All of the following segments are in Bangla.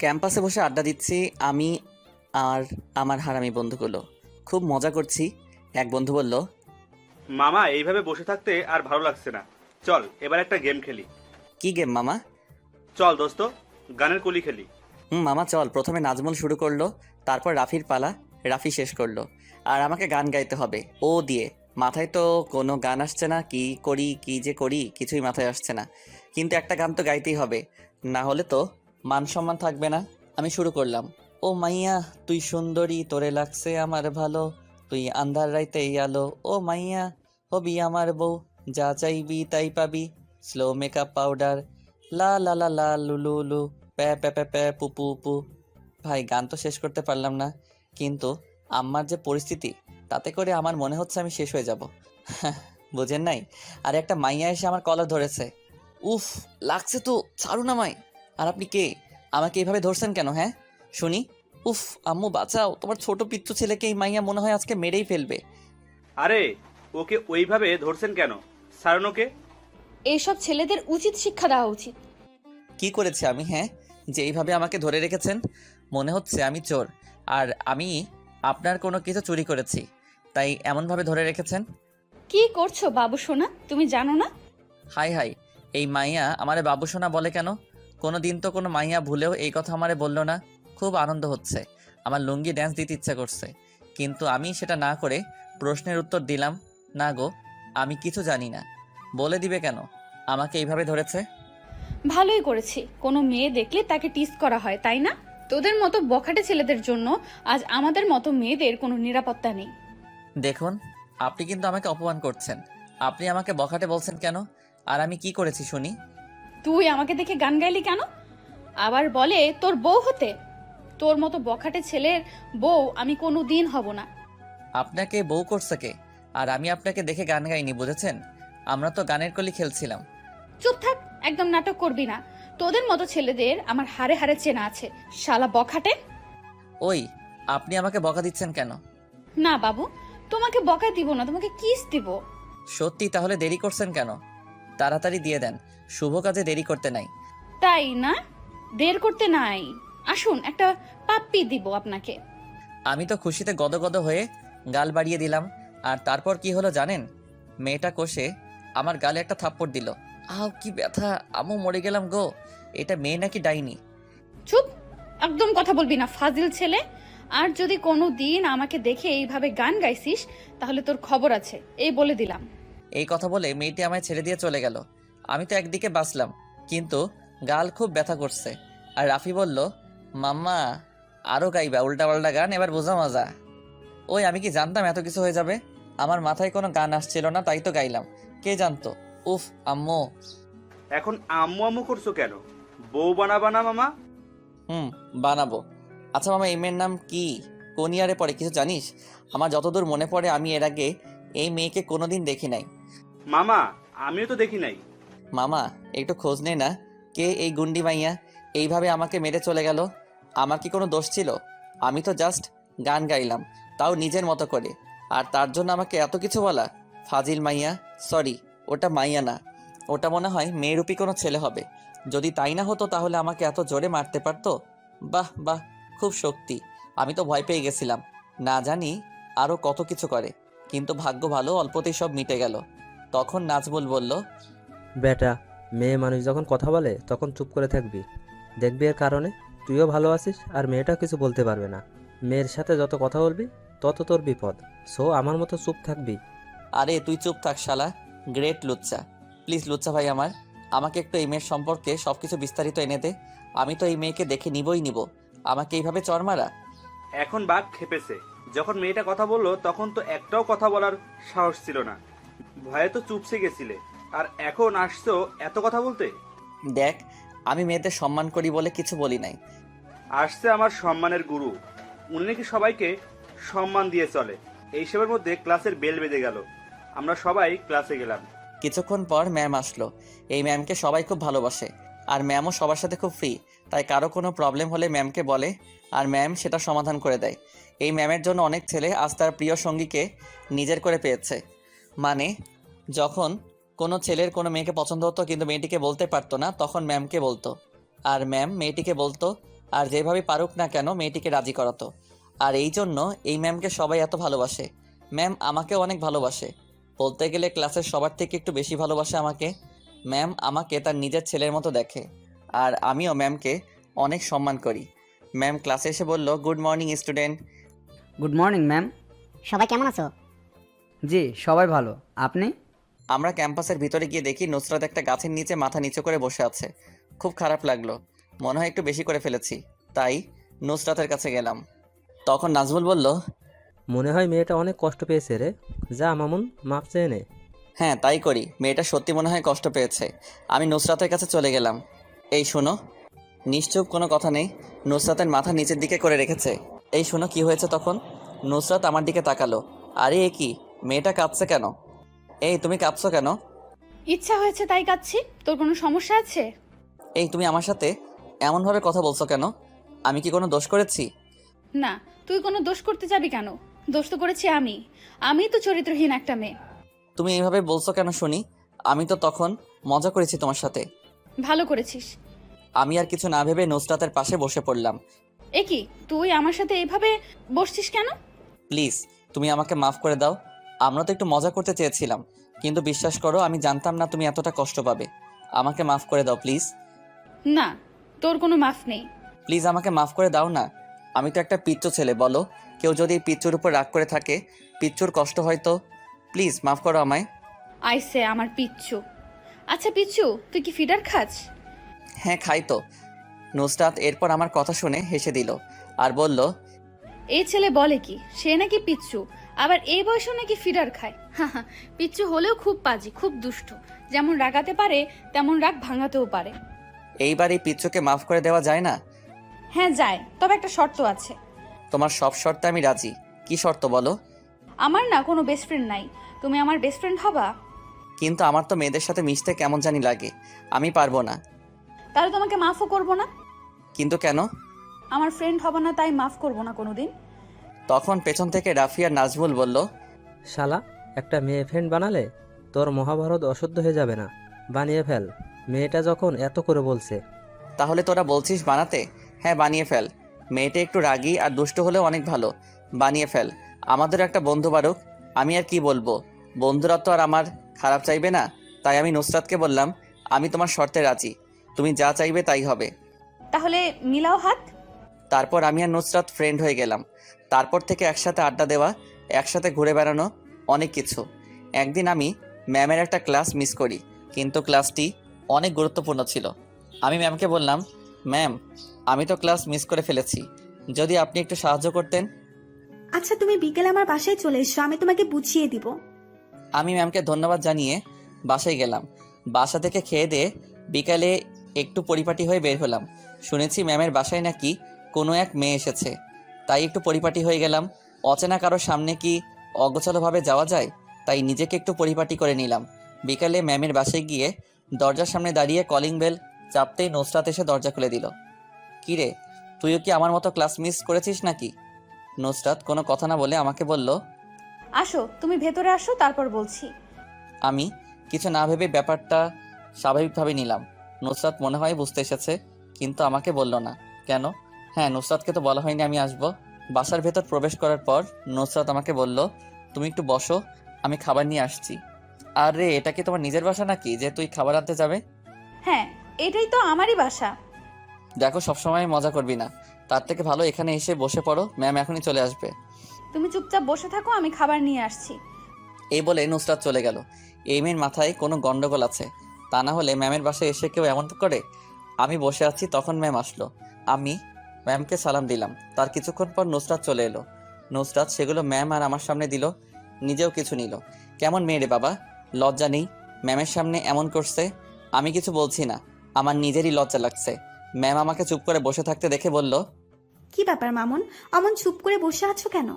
ক্যাম্পাসে বসে আড্ডা দিচ্ছি আমি আর আমার হারামি বন্ধুগুলো। খুব মজা করছি। এক বন্ধু বলল, মামা এইভাবে বসে থাকতে আর ভালো লাগছে না। চল এবার একটা গেম খেলি। কি গেম মামা? চল দোস্ত, গানের কলি খেলি। মামা চল। প্রথমে নাজমুল শুরু করলো, তারপর রাফির পালা। রাফি শেষ করলো, আর আমাকে গান গাইতে হবে ও দিয়ে। মাথায় তো কোনো গান আসছে না, কি করি কি যে করি কিছুই মাথায় আসছে না। কিন্তু একটা গান তো গাইতেই হবে, না হলে তো মান সম্মান থাকবে না। আমি শুরু করলাম, ও মাইয়া তুই সুন্দরী তোরে লাগছে আমার ভালো, তুই আন্ধার রাইতেই আলো, ও মাইয়া হবি আমার বউ, যা চাইবি তাই পাবি, স্লো মেকআপ পাউডার, লা লা লা লা লু লু লু, প্যা প্যা প্যা প্যা পু পু পু। ভাই গান তো শেষ করতে পারলাম না, কিন্তু আম্মার যে পরিস্থিতি, তাতে করে আমার মনে হচ্ছে আমি শেষ হয়ে যাব। বুঝেন নাই? আর একটা মাইয়া এসে আমার কলার ধরেছে। উফ, লাগছে তো, ছাড়ুন আমায়। আর আপনি কে? আমাকে এইভাবে ধরছেন কেন? হ্যাঁ শুনি। উফ, আম্মু বাঁচাও, তোমার ছোট পিচ্চু ছেলেকে এই মাইয়া মনে হয় আজকে মেরেই ফেলবে। আরে ওকে ওইভাবে ধরছেন কেন? সারানোকে। এইসব ছেলেদের উচিত শিক্ষা দেওয়া উচিত। কি করেছি আমি, হ্যাঁ, যে এইভাবে আমাকে ধরে রেখেছেন? মনে হচ্ছে আমি চোর, আর আমি আপনার কোনো কিছু চুরি করেছি, তাই এমনভাবে ধরে রেখেছেন। কি করছো বাবু সোনা, তুমি জানো না? হাই হাই, এই মাইয়া আমারে বাবু সোনা বলে কেন? কোনো দিন তো কোনো মাইয়া ভুলেও এই কথা আমারে বললো না। খুব আনন্দ হচ্ছে, আমার লুঙ্গি ড্যান্স দিতে ইচ্ছা করছে, কিন্তু আমি সেটা না করে প্রশ্নের উত্তর দিলাম, না গো, আমি কিছু জানি না। বলে দিবে কেন আমাকে এইভাবে ধরেছে? ভালোই করেছি, কোনো মেয়ে দেখলে তাকে টিস করা হয়, তাই না? তোদের মতো বখাটে ছেলেদের জন্য আজ আমাদের মতো মেয়েদের কোনো নিরাপত্তা নেই। দেখুন, আপনি কিন্তু আমাকে অপমান করছেন। আপনি আমাকে বখাটে বলছেন কেন? আর আমি কি করেছি শুনি? তুই আমাকে দেখে গান গাইলি কেন? আবার বলে তোর বউ হতে। তোর মতো বখাটে ছেলের বউ আমি কোনো দিন হব না। আপনাকে বউ করছে কে? আর আমি আপনাকে দেখে গান গাইনি, বুঝেছেন? আমরা তো গানের কলি খেলছিলাম। চুপ থাক, একদম নাটক করবি না। তোদের মতো ছেলেদের আমার হাড়ে হাড়ে চেনা আছে, শালা বখাটে। ওই, আপনি আমাকে বকা দিচ্ছেন কেন? না বাবু, তোমাকে বকা দিব না, তোমাকে কিস দিব। সত্যি? তাহলে দেরি করছেন কেন? তাড়াতাড়ি দিয়ে দেন, শুভ কাজে দেরি করতে নাই। তাই না? দের করতে নাই। আসুন, একটা পাপ্পি দিব আপনাকে। আমি তো খুশিতে গদগদ হয়ে গাল বাড়িয়ে দিলাম। আর তারপর কি হলো জানেন? মেয়েটা কষে আমার গালে একটা থাপ্পড় দিল। আও কি ব্যথা, আমু মরে গেলাম গো। এটা মেয়ে নাকি ডাইনি? চুপ, একদম কথা বলবি না ফাজিল ছেলে। আর যদি কোনো দিন আমাকে দেখে এইভাবে গান গাইছিস, তাহলে তোর খবর আছে, এই বলে দিলাম। এই কথা বলে মেয়েটি আমায় ছেড়ে দিয়ে চলে গেল। আমি তো একদিকে বাঁচলাম, কিন্তু গাল খুব ব্যথা করছে। আর রাফি বলল, মাম্মা আরও গাইবা উল্টাপাল্টা গান, এবার বোঝা মজা। ওই, আমি কি জানতাম এত কিছু হয়ে যাবে? আমার মাথায় কোনো গান আসছিল না, তাই তো গাইলাম। কে জানতো? উফ আম্মু। এখন আম্মু আম্মু করছো কেন? বউ বানাবা না মামা? বানাবো। আচ্ছা মামা, এই মেয়ের নাম কি? কোন ইয়ারে পড়ে কিছু জানিস? আমার যতদূর মনে পড়ে আমি এর আগে এই মেয়েকে কোনোদিন দেখি নাই। মামা আমিও তো দেখি নাই। মামা একটু খোঁজ নে না, কে এই গুন্ডি মাইয়া এইভাবে আমাকে মেরে চলে গেল? আমার কি কোনো দোষ ছিল? আমি তো জাস্ট গান গাইলাম, তাও নিজের মতো করে, আর তার জন্য আমাকে এত কিছু বলা? ফাজিল মাইয়া। সরি, ওটা মাইয়া না, ওটা মনে হয় মেয়েরূপী কোনো ছেলে হবে। যদি তাই না হতো তাহলে আমাকে এত জোরে মারতে পারতো। বাহ বাহ, খুব শক্তি। আমি তো ভয় পেয়ে গেছিলাম, না জানি আরও কত কিছু করে, কিন্তু ভাগ্য ভালো, অল্পতেই সব মিটে গেল। তখন নাজমুল বলল, বেটা, মেয়ে মানুষ যখন কথা বলে তখন চুপ করে থাকবি। দেখবি এর কারণে তুইও ভালো আছিস আর মেয়েটাও কিছু বলতে পারবে না। মেয়ের সাথে যত কথা বলবি তত তোর বিপদ। সো আমার মতো চুপ থাকবি। আরে তুই চুপ থাক শালা, গ্রেট লুচ্চা। প্লিজ লুচ্চা ভাই আমার, আমাকে একটু এই মেয়ের সম্পর্কে সবকিছু বিস্তারিত এনে দে। আমি তো এই মেয়েকে দেখে নিবই নিব, আমাকে এইভাবে চর মারা। এখন বাঘ খেপেছে। যখন মেয়েটা কথা বললো তখন তো একটাও কথা বলার সাহস ছিল না। ভয়ে তো চুপসে গেছিলে, আর এখন আসছো এত কথা বলতে। দেখ, আমি মেয়েদের সম্মান করি বলে কিছু বলি নাই। আসছে আমার সম্মানের গুরু, উনি নাকি সবাইকে সম্মান দিয়ে চলে। এইসবের মধ্যে ক্লাসের বেল বেজে গেল। আমরা সবাই ক্লাসে গেলাম। কিছুক্ষণ পর ম্যাম আসলো। এই ম্যামকে সবাই খুব ভালোবাসে, আর ম্যামও সবার সাথে খুব ফ্রি, তাই কারো কোনো প্রবলেম হলে ম্যামকে বলে, আর ম্যাম সেটা সমাধান করে দেয়। এই ম্যামের জন্য অনেক ছেলে আজ তার প্রিয় সঙ্গীকে নিজের করে পেয়েছে। মানে, যখন কোনো ছেলের কোনো মেয়েকে পছন্দ হতো কিন্তু মেয়েটিকে বলতে পারতো না, তখন ম্যামকে বলতো, আর ম্যাম মেয়েটিকে বলতো আর যেভাবে পারুক না কেন মেয়েটিকে রাজি করাতো। আর এই জন্য এই ম্যামকে সবাই এত ভালোবাসে। ম্যাম আমাকেও অনেক ভালোবাসে, বলতে গেলে ক্লাসের সবার থেকে একটু বেশি ভালোবাসে আমাকে। ম্যাম আমাকে তার নিজের ছেলের মতো দেখে, আর আমিও ম্যামকে অনেক সম্মান করি। ম্যাম ক্লাসে এসে বলল, good morning student. Good morning ma'am. সবাই কেমন আছো? জি সবাই ভালো, আপনি? আমরা ক্যাম্পাসের ভিতরে গিয়ে দেখি নুসরাত একটা গাছের নিচে মাথা নিচু করে বসে আছে। খুব খারাপ লাগলো, মনে হয় একটু বেশি করে ফেলেছি, তাই নুসরাতের কাছে গেলাম। তখন নাজমুল বলল, মনে হয় মেয়েটা অনেক কষ্ট পেয়েছে রে, যা মামুন মাপ চেয়ে নে। হ্যাঁ তাই করি, মেয়েটা সত্যি মনে হয় কষ্ট পেয়েছে। আমি নুসরাতের কাছে চলে গেলাম। এই শোনো। নিশ্চুপ, কোনো কথা নেই। নুসরাতের মাথা নিচের দিকে করে রেখেছে। এই শোনো কি হয়েছে তখন। নুসরাত আমার দিকে তাকালো। আরে এ কি, মেয়েটা কাঁদছে কেন? এই তুমি কাঁদছো কেন? ইচ্ছা হয়েছে তাই কাচ্ছি। তোর কোনো সমস্যা আছে? এই তুমি আমার সাথে এমনভাবে কথা বলছো কেন? আমি কি কোনো দোষ করেছি? না, তুই কোনো দোষ করতে যাবি কেন? দোষ তো করেছি আমি তো চরিত্রহীন একটা মেয়ে। তুমি এইভাবে বলছো কেন শুনি? আমি তো তখন মজা করেছি তোমার সাথে। ভালো করেছিস। আমি আর কিছু না ভেবে নুসরাতের পাশে বসে পড়লাম। এ কি, তুই আমার সাথে এইভাবে বসছিস কেন? প্লিজ তুমি আমাকে মাফ করে দাও। আমরা তো একটু মজা করতে চেয়েছিলাম, কিন্তু বিশ্বাস করো আমি জানতাম না তুমি এতটা কষ্ট পাবে। আমাকে মাফ করে দাও প্লিজ। না, তোর কোনো মাফ নেই। প্লিজ আমাকে মাফ করে দাও না। আমি তো একটা পিচ্চু ছেলে, বলো। কেউ যদি এই পিচ্চুর উপর রাগ করে থাকে, পিচ্চুর কষ্ট হয় তো। প্লিজ মাফ করো আমায়। আইসে আমার পিচ্চু। আচ্ছা পিচ্চু, তুই কি ফিডার খাস? হ্যাঁ খাই তো। নুসরাত এরপর আমার কথা শুনে হেসে দিল আর বলল, এই ছেলে বলে কি, সে নাকি পিচ্চু, আবার এই বয়সেও নাকি ফিডার খায়। হাহা, পিচ্চু হলেও খুব পাজি, খুব দুষ্ট। যেমন রাগাতে পারে তেমন রাগ ভাঙাতেও পারে। এইবার এই পিচ্চুকে মাফ করে দেওয়া যায় না? হ্যাঁ যায়, তবে একটা শর্ত আছে। তোমার সব শর্তে আমি রাজি। কি শর্ত বলো? আমার না কোনো বেস্ট ফ্রেন্ড নাই, তুমি আমার বেস্ট ফ্রেন্ড হবা। কিন্তু আমার তো মেয়েদের সাথে মিশতে কেমন জানি লাগে, আমি পারবো না। তাহলে তোমাকে মাফও করবো না। কিন্তু কেন? আমার ফ্রেন্ড হবা না তাই মাফ করবো না কোনোদিন। তখন পেছন থেকে রাফি আর নাজমুল বলল, শালা, একটা মেয়ে ফ্রেন্ড বানালে তোর মহাভারত অশুদ্ধ হয়ে যাবে না, বানিয়ে ফেল। মেয়েটা যখন এত করে বলছে। তাহলে তোরা বলছিস বানাতে? হ্যাঁ বানিয়ে ফেল। মেয়েটা একটু রাগী আর দুষ্ট হলেও অনেক ভালো, বানিয়ে ফেল। আমাদের একটা বন্ধু বারুক। আমি আর কি বলবো, বন্ধুরা তো আর আমার খারাপ চাইবে না। তাই আমি নুসরাতকে বললাম, আমি তোমার শর্তে রাজি, তুমি যা চাইবে তাই হবে। তাহলে মিলাও হাত। তারপর আমি আর নুসরাত ফ্রেন্ড হয়ে গেলাম। তারপর থেকে একসাথে আড্ডা দেওয়া, একসাথে ঘুরে বেড়ানো, অনেক কিছু। একদিন আমি ম্যামের একটা ক্লাস মিস করি, কিন্তু ক্লাসটি অনেক গুরুত্বপূর্ণ ছিল। আমি ম্যামকে বললাম, ম্যাম আমি তো ক্লাস মিস করে ফেলেছি, যদি আপনি একটু সাহায্য করতেন। আচ্ছা তুমি বিকেলে আমার বাসায় চলে এসো, আমি তোমাকে বুঝিয়ে দিব। আমি ম্যামকে ধন্যবাদ জানিয়ে বাসায় গেলাম। বাসা থেকে খেয়ে দিয়ে বিকালে একটু পরিপাটি হয়ে বের হলাম। শুনেছি ম্যামের বাসায় নাকি কোনো এক মেয়ে এসেছে, তাই একটু পরিপাটি হয়ে গেলাম। অচেনা কারোর সামনে কি অগোছালোভাবে যাওয়া যায়, তাই নিজেকে একটু পরিপাটি করে নিলাম। বিকালে ম্যামের বাসায় গিয়ে দরজার সামনে দাঁড়িয়ে কলিং বেল চাপতেই নুসরাত এসে দরজা খুলে দিল। কিরে, তুইও কি আমার মতো ক্লাস মিস করেছিস নাকি? নুসরাত কোনো কথা না বলে আমাকে বলল, আসো, তুমি ভেতরে আসো, তারপর বলছি। আমি কিছু না ভেবে ব্যাপারটা স্বাভাবিকভাবে নিলাম। নুসরাত মনে হয় বুঝতে এসেছে, কিন্তু আমাকে বলল না কেন। হ্যাঁ, নুসরাতকে তো বলা হয়নি আমি আসবো। বাসার ভেতর প্রবেশ করার পর নুসরাত আমাকে বলল, তুমি একটু বসো, আমি খাবার নিয়ে আসছি। আরে এটা কি তোমার নিজের বাসা নাকি যে তুই খাবার আনতে যাবে? হ্যাঁ, এটাই তো আমারই বাসা। দেখো সবসময় মজা করবি না, তার থেকে ভালো এখানে এসে বসে পড়ো, ম্যাম এখনই চলে আসবে। তুমি চুপচাপ বসে থাকো, আমি খাবার নিয়ে আসছি। এই বলে নুসরাত চলে গেল। এই মেয়ের মাথায় কোনো গন্ডগোল আছে, তা না হলে ম্যামের বাসায় এসে কেউ এমন করে। আমি বসে আছি, তখন ম্যাম আসলো। আমি ম্যামকে সালাম দিলাম। তার কিছুক্ষণ পর নুসরাত চলে এলো। নুসরাত সেগুলো ম্যাম আর আমার সামনে দিল, নিজেও কিছু নিল। কেমন মেয়ে রে বাবা, লজ্জা নেই? ম্যামের সামনে এমন করছে। আমি কিছু বলছি না, আমার নিজেরই লজ্জা লাগছে। ম্যাম আমাকে চুপ করে বসে থাকতে দেখে বলল, কি ব্যাপার মামুন, অমন চুপ করে বসে আছো কেন?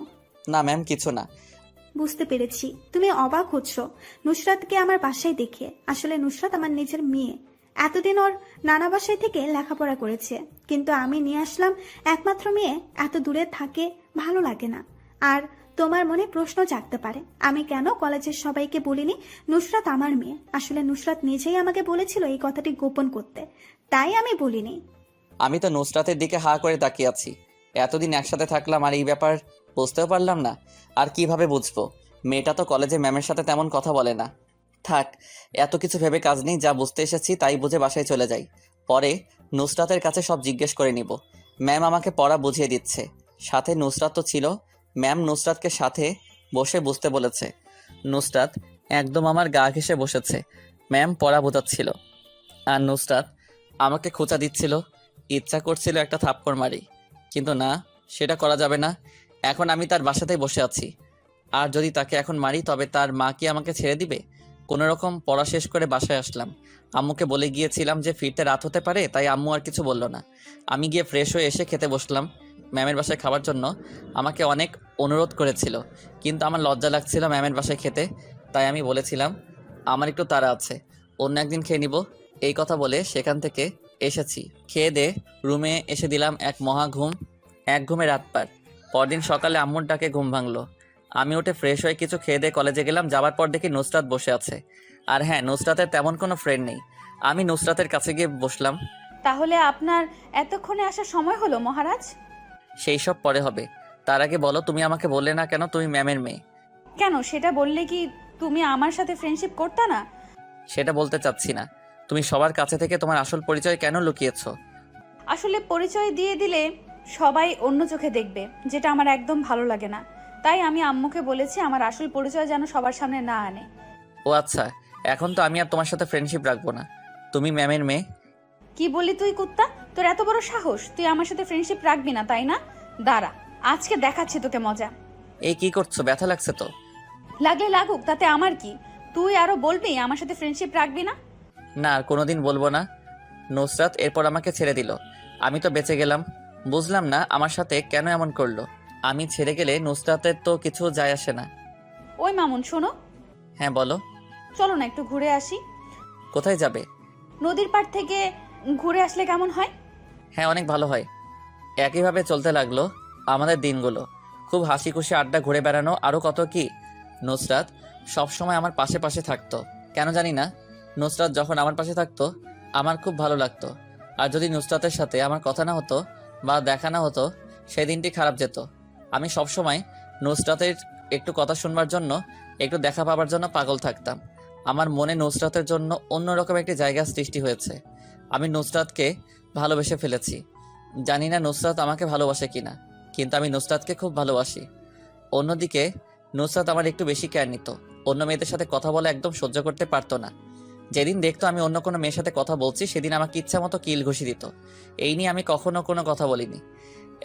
না ম্যাম কিছু না। বুঝতে পেরেছি তুমি অবাক হচ্ছ নুসরাতকে আমার বাসায় দেখে। আসলে নুসরাত আমার নিজের মেয়ে। এতদিন ওর নানা বাসায় থেকে লেখাপড়া করেছে, কিন্তু আমি নিয়ে আসলাম একমাত্র মেয়ে, এত দূরে থাকে ভালো লাগে না। আর তোমার মনে প্রশ্ন জাগতে পারে আমি কেন কলেজের সবাইকে বলিনি নুসরাত আমার মেয়ে। আসলে নুসরাত নিজেই আমাকে বলেছিল এই কথাটি গোপন করতে, তাই আমি বলিনি। আমি তো নুসরাতের দিকে হা করে তাকিয়ে আছি। এতদিন একসাথে থাকলাম আর এই ব্যাপার বুঝতেও পারলাম না। আর কিভাবে বুঝবো? মেয়েটা তো কলেজে ম্যামের সাথে তেমন কথা বলে না। থাক, এত কিছু ভেবে কাজ নেই, যা বুঝতে এসেছি তাই বুঝে বাসায় চলে যাই। পরে নুসরাতের কাছে সব জিজ্ঞেস করে নিব। ম্যাম আমাকে পড়া বুঝিয়ে দিচ্ছে, সাথে নুসরাত তো ছিল। ম্যাম নুসরাতকে সাথে বসে বুঝতে বলেছে। নুসরাত একদম আমার গা ঘেঁষে বসেছে। ম্যাম পড়া বোঝাচ্ছিল আর নুসরাত আমাকে খোঁচা দিচ্ছিল। ইচ্ছা করছিল একটা থাপ্পড় মারি, কিন্তু না, সেটা করা যাবে না। এখন আমি তার বাসাতেই বসে আছি, আর যদি তাকে এখন মারি তবে তার মা কি আমাকে ছেড়ে দিবে? কোনো রকম পড়া শেষ করে বাসায় আসলাম। আম্মুকে বলে গিয়েছিলাম যে ফিরতে রাত হতে পারে, তাই আম্মু আর কিছু বলল না। আমি গিয়ে ফ্রেশ হয়ে এসে খেতে বসলাম। ম্যামের বাসায় খাওয়ার জন্য আমাকে অনেক অনুরোধ করেছিল, কিন্তু আমার লজ্জা লাগছিল ম্যামের বাসায় খেতে। তাই আমি বলেছিলাম আমার একটু তাড়া আছে, অন্য একদিন খেয়ে নিব। এই কথা বলে সেখান থেকে এসেছি। খেয়ে দে রুমে এসে দিলাম এক মহা ঘুম। এক ঘুমে রাত পার। পরদিন সকালে আম্মুর ডাকে ঘুম ভাঙলো। আমি উঠে ফ্রেশ হয়ে কিছু খেয়ে দিয়ে কলেজে গেলাম। যাওয়ার পর দেখি নুসরাত বসে আছে। আর হ্যাঁ, নুসরাতের তেমন কোনো ফ্রেন্ড নেই। আমি নুসরাতের কাছে গিয়ে বসলাম। তাহলে আপনার এতক্ষণে আসার সময় হলো মহারাজ? সেই সব পরে হবে, তার আগে বলো তুমি আমাকে বললে না কেন তুমি ম্যামের মেয়ে? কেন, সেটা বললে কি তুমি আমার সাথে ফ্রেন্ডশিপ করতে না? সেটা বলতে চাচ্ছি না। তুমি সবার কাছে থেকে তোমার আসল পরিচয় কেন লুকিয়েছো? আসলে পরিচয় দিয়ে দিলে সবাই অন্য চোখে দেখবে, যেটা আমার একদম ভালো লাগে না। তাই আমি আম্মুকে বলেছি আমার আসল পরিচয় যেন সবার সামনে না আনে। ও আচ্ছা, এখন তো আমি আর তোমার সাথে ফ্রেন্ডশিপ রাখবো না। তুমি ম্যামের মেয়ে। কি বললি তুই কুত্তা? তোর এত বড় সাহস, তুই আমার সাথে ফ্রেন্ডশিপ রাখবি না তাই না? দাঁড়া, আজকে দেখাচ্ছি তোকে মজা। এই কি করছো? ব্যথা লাগছে তো? লাগলে লাগুক, তাতে আমার কি? তুই আরো বলবি আমার সাথে ফ্রেন্ডশিপ রাখবি না? না, আর কোনোদিন বলবো না। নুসরাত এরপর আমাকে ছেড়ে দিল। আমি তো বেঁচে গেলাম। বুঝলাম না আমার সাথে কেন এমন করলো। আমি ছেড়ে গেলে নুসরাতের তো কিছু যায় আসে না। ওই মামুন শোনো, হ্যাঁ বলো। চলো না একটু ঘুরে আসি। কোথায় যাবে? নদীর পাড় থেকে ঘুরে আসলে কেমন হয়? হ্যাঁ, অনেক ভালো হয়। একইভাবে চলতে লাগলো আমাদের দিনগুলো। খুব হাসি খুশি আড্ডা, ঘুরে বেড়ানো, আরও কত কি। নুসরাত সবসময় আমার পাশে পাশে থাকতো। কেন জানি না, নুসরাত যখন আমার পাশে থাকতো আমার খুব ভালো লাগতো। আর যদি নুসরাতের সাথে আমার কথা না হতো বা দেখা না হতো, সেই দিনটি খারাপ যেত। আমি সবসময় নুসরাতের একটু কথা শুনবার জন্য, একটু দেখা পাবার জন্য পাগল থাকতাম। আমার মনে নুসরাতের জন্য অন্যরকম একটি জায়গা সৃষ্টি হয়েছে। আমি নুসরাতকে ভালোবেসে ফেলেছি। জানি না নুসরাত আমাকে ভালোবাসে কিনা, কিন্তু আমি নুসরাতকে খুব ভালোবাসি। অন্যদিকে নুসরাত আমার একটু বেশি কেয়ার নিত। অন্য মেয়েদের সাথে কথা বলা একদম সহ্য করতে পারতো না। যেদিন দেখতো আমি অন্য কোনো মেয়ের সাথে কথা বলছি, সেদিন আমাকে ইচ্ছা মতো কিল ঘুষি দিত। এই নিয়ে আমি কখনো কোনো কথা বলিনি।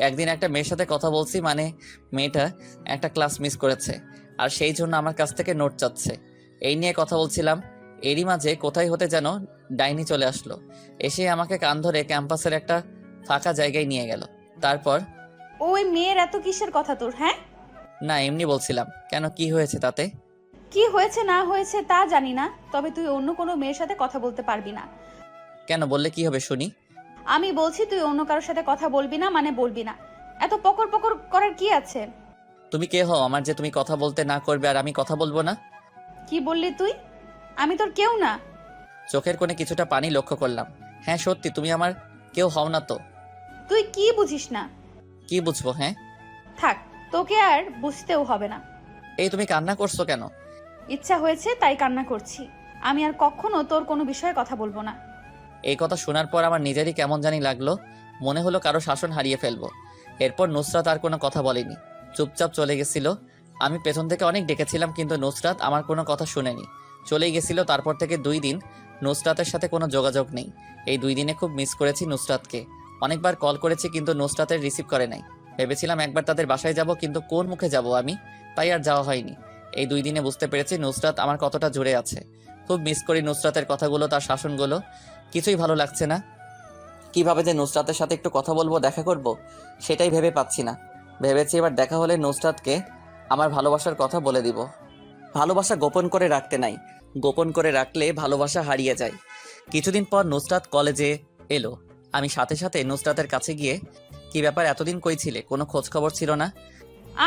একদিন একটা মেয়ের সাথে কথা বলছি, মানে মেয়েটা একটা ক্লাস মিস করেছে আর সেই জন্য আমার কাছ থেকে নোট চাচ্ছে। এই নিয়ে কথা বলছিলাম, এরই মাঝে কোথায় হতে যেন ডাইনি চলে আসলো। এসে আমাকে কান ধরে ক্যাম্পাসের একটা ফাঁকা জায়গায় নিয়ে গেল। তারপর ওই মেয়ের এত কিসের কথা তোর? হ্যাঁ, না, এমনি বলছিলাম। কেন, কি হয়েছে তাতে? কি হয়েছে না হয়েছে তা জানি না, তবে তুই অন্য কোনো মেয়ের সাথে কথা বলতে পারবি না। কেন, বললে কি হবে শুনি? আমি বলছি তুই অন্য কারোর সাথে কথা বলবি না, মানে বলবি না। এত পকর পকর করার কি আছে? তুমি কে হও আমার যে তুমি কথা বলতে না করবে আর আমি কথা বলবো না? কি বললি তুই? আমি তোর কেউ না। চোখের কোণে কিছুটা পানি লক্ষ্য করলাম। হ্যাঁ সত্যি, তুমি আমার কেউ হও না তো। তুই কি বুঝিস না? কি বুঝবো? হ্যাঁ থাক, তোকে আর বুঝতেও হবে না। এই তুমি কান্না করছো কেন? ইচ্ছা হয়েছে তাই কান্না করছি। আমি আর কখনো তোর কোনো বিষয়ে কথা বলবো না। এই কথা শোনার পর আমার নিজেরই কেমন জানি লাগলো। মনে হলো কারো শাসন হারিয়ে ফেলবো। এরপর নুসরাত আর কোনো কথা বলেনি, চুপচাপ চলে গেছিল। আমি পেছন থেকে অনেক ডেকেছিলাম, কিন্তু নুসরাত আমার কোনো কথা শুনেনি, চলেই গেছিল। তারপর থেকে 2 দিন নুসরাতের সাথে কোনো যোগাযোগ নেই। এই 2 দিনে খুব মিস করেছি নুসরাতকে। অনেকবার কল করেছি, কিন্তু নুসরাতের রিসিভ করে নাই। ভেবেছিলাম একবার তাদের বাসায় যাব, কিন্তু কোন মুখে যাব আমি, তাই আর যাওয়া হয়নি। এই 2 দিনে বুঝতে পেরেছি নুসরাত আমার কতটা জুড়ে আছে। খুব মিস করি নুসরাতের কথাগুলো, তার শাসনগুলো। কিছুই ভালো লাগছে না। কিভাবে যে নুসরাতের সাথে একটু কথা বলবো, দেখা করব, সেটাই ভেবে পাচ্ছি না। ভেবেছি এবার দেখা হলে নুসরাতকে আমার ভালোবাসার কথা বলে দিব। ভালোবাসা গোপন করে রাখতে নাই, গোপন করে রাখলে ভালোবাসা হারিয়ে যায়। কিছুদিন পর নুসরাত কলেজে এলো। আমি সাথে সাথে নুসরাতের কাছে গিয়ে, কি ব্যাপার, এতদিন কই ছিলে? কোনো খোঁজ খবর ছিল না।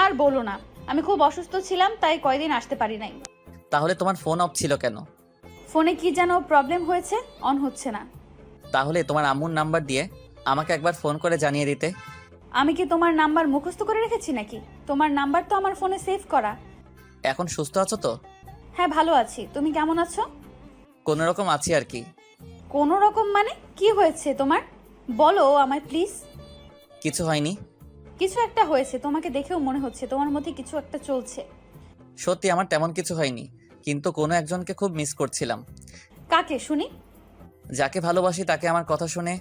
আর বলো না, আমি খুব অসুস্থ ছিলাম, তাই কয়দিন আসতে পারি নাই। তাহলে তোমার ফোন অফ ছিল কেন? ফোনে কি যেন প্রবলেম হয়েছে, অন হচ্ছে না। তাহলে তোমার আম্মুর নাম্বার দিয়ে আমাকে একবার ফোন করে জানিয়ে দিতে। আমি কি তোমার নাম্বার মুখস্থ করে রেখেছি নাকি? তোমার নাম্বার তো আমার ফোনে সেভ করা। এখন সুস্থ আছো তো? হ্যাঁ ভালো আছি, তুমি কেমন আছো? কোনো রকম আছি আর কি। কোনো রকম মানে কি হয়েছে তোমার? বলো আমায় প্লিজ। কিছু হয়নি। কিছু একটা হয়েছে, তোমাকে দেখেও মনে হচ্ছে তোমার মধ্যে কিছু একটা চলছে। সত্যি আমার তেমন কিছু হয়নি, কিন্তু কোনো একজনকে খুব মিস করছিলাম। কাকে শুনি? যাকে ভালোবাসি তাকে আমার কথা শুনে।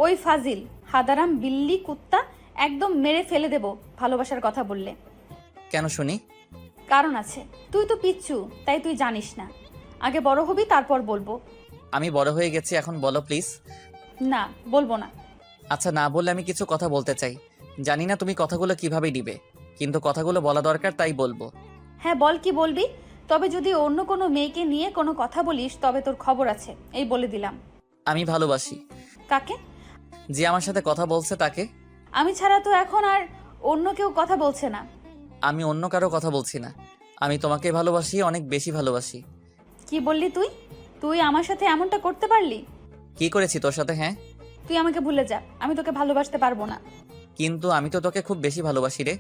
ওই ফাজিল হাদারাম বিল্লি কুত্তা, একদম মেরে ফেলে দেব ভালোবাসার কথা বললে। কেন শুনি? কারণ আছে, তুই তো পিচ্চু, তাই তুই জানিস না। আগে বড় হবি তারপর বলবো। আমি বড় হয়ে গেছি, এখন বলো প্লিজ। না বলবো না। আচ্ছা না বললে আমি কিছু কথা বলতে চাই। জানি না তুমি কথাগুলো কিভাবে নিবে, কিন্তু কথাগুলো বলা দরকার, তাই বলবো। হ্যাঁ বল, কি বলবি? তবে যদি অন্য কোনো মেয়েকে নিয়ে কোনো কথা বলিস তবে তোর খবর আছে, এই বলে দিলাম। আমি ভালোবাসি। কাকে? যে আমার সাথে কথা বলছে তাকে। আমি ছাড়া তো এখন আর অন্য কেউ কথা বলছে না। আমি অন্য কারো কথা বলছি না, আমি তোমাকে ভালোবাসি, অনেক বেশি ভালোবাসি। কি বললি তুই? তুই আমার সাথে এমনটা করতে পারলি? কি করেছি তোর সাথে? হ্যাঁ, তুই আমাকে ভুলে যা, আমি তোকে ভালোবাসতে পারবো না। কিন্তু আমি তো তোকে খুব বেশি ভালোবাসি রে।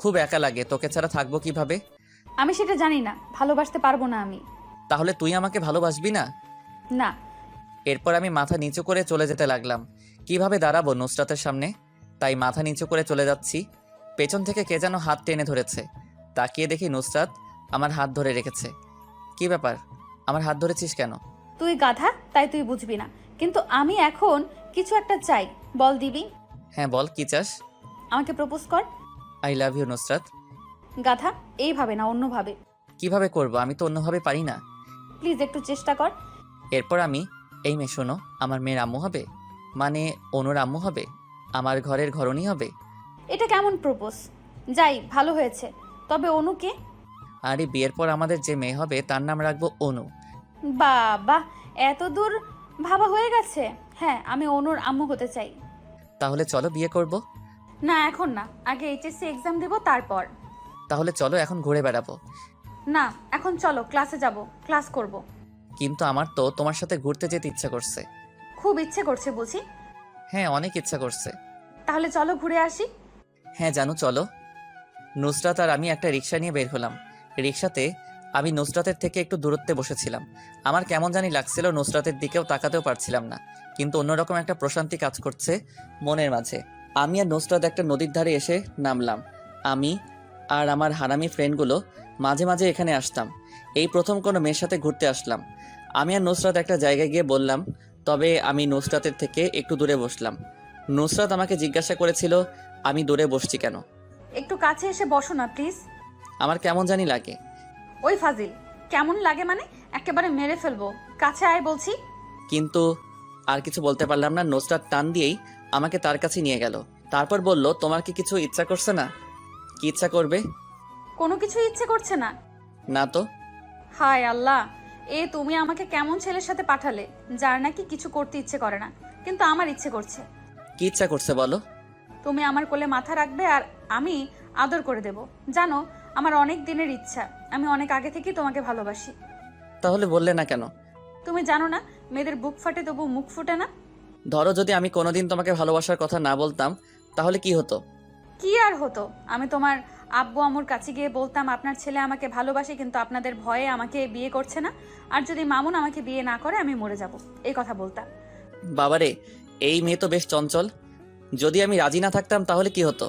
খুব একা লাগে, তোকে ছাড়া থাকবো কিভাবে? আমি সেটা জানি না, ভালোবাসতে পারবো না আমি। তাহলে তুই আমাকে ভালোবাসবি না? না। এরপর আমি মাথা নিচু করে চলে যেতে লাগলাম। কিভাবে দাঁড়াবো নুসরাতের সামনে, তাই মাথা নিচু করে চলে যাচ্ছি। পেছন থেকে কে যেন হাত টেনে ধরেছে। তাকিয়ে দেখি নুসরাত আমার হাত ধরে রেখেছে। কি ব্যাপার, আমার হাত ধরেছিস কেন? তুই গাধা, তাই তুই বুঝবি না। কিন্তু আমি এখন কিছু একটা চাই, বল দিবি? হ্যাঁ বল, কি চাস? আমাকে প্রপোজ কর। I love you Nusrat. গাধা, এইভাবে না অন্যভাবে। কিভাবে করব, আমি তো অন্যভাবে পারি না। প্লিজ একটু চেষ্টা কর। এরপর আমি, এই মেয়ে শোনো, আমার মেয়ের আম্মু হবে, মানে অনুর আম্মু হবে, আমার ঘরের ঘরণী হবে। এটা কেমন প্রপোজ? যাই, ভালো হয়েছে। তবে অনুকে? আর এই বিয়ের পর আমাদের যে মেয়ে হবে তার নাম রাখবো অনু। বাবা, এত দূর ভাবা হয়ে গেছে। হ্যাঁ, আমি অনুর আম্মু হতে চাই। তাহলে চলো বিয়ে করব। না এখন না, আগে এইচএসসি এক্সাম দেব তারপর। তাহলে চলো এখন ঘুরে বেড়াবো। না এখন চলো, ক্লাসে যাব, ক্লাস করব। কিন্তু আমার তো তোমার সাথে ঘুরতে যেতে ইচ্ছা করছে। খুব ইচ্ছে করছে বুঝি? হ্যাঁ অনেক ইচ্ছা করছে। তাহলে চলো ঘুরে আসি। হ্যাঁ জানো, চলো। নুসরাত আর আমি একটা রিক্সা নিয়ে বের হলাম। রিক্সাতে আমি নুসরাতের থেকে একটু দূরত্বে বসেছিলাম। আমার কেমন জানি লাগছিল, নুসরাতের দিকেও তাকাতেও পারছিলাম না, কিন্তু অন্যরকম একটা প্রশান্তি কাজ করছে মনের মাঝে। আমি আর নুসরাত একটা নদীর ধারে এসে নামলাম। আমি আর আমার হারামি ফ্রেন্ডগুলো মাঝে মাঝে এখানে আসতাম। এই প্রথম কোনো মেয়ের সাথে ঘুরতে আসলাম। আমি আর নুসরাত একটা জায়গায় গিয়ে বললাম, তবে আমি নুসরাতের থেকে একটু দূরে বসলাম। নুসরাত আমাকে জিজ্ঞাসা করেছিল আমি দূরে বসছি কেন। একটু কাছে এসে বসো না প্লিজ। আমার কেমন জানি লাগে। ওই ফাজিল, কেমন লাগে মানে? একেবারে মেরে ফেলবো, কাছে আয় বলছি। কিন্তু আর কিছু বলতে পারলাম না। নুসরাত টান দিয়েই আমাকে তার কাছে নিয়ে গেল। তারপর বলল, তোমার কি কিছু ইচ্ছা করছে না? কি ইচ্ছা করবে? কোনো কিছু ইচ্ছে করছে না? না তো। হায় আল্লাহ, এ তুমি আমাকে কেমন ছেলের সাথে পাঠালে, যার নাকি কিছু করতে ইচ্ছে করে না, কিন্তু আমার ইচ্ছে করছে। কি ইচ্ছা করছে বলো? তুমি আমার কোলে মাথা রাখবে আর আমি আদর করে দেব। জানো, আমার অনেক দিনের ইচ্ছা, আমি অনেক আগে থেকেই তোমাকে ভালোবাসি। তাহলে বললে না কেন? তুমি জানো না, মেয়েদের বুক ফাটে তবু মুখ ফুটে না। ধরো যদি আমি কোনোদিন তোমাকে ভালোবাসার কথা না বলতাম, তাহলে কি হতো? কি আর হতো? আমি তোমার আব্বু আম্মুর কাছে গিয়ে বলতাম আপনার ছেলে আমাকে ভালোবাসে, কিন্তু আপনাদের ভয়ে আমাকে বিয়ে করছে না, আর যদি মামুন আমাকে বিয়ে না করে আমি মরে যাব, এই কথা বলতাম। বাবারে, এই মেয়ে তো বেশ চঞ্চল। যদি আমি রাজি না থাকতাম তাহলে কি হতো?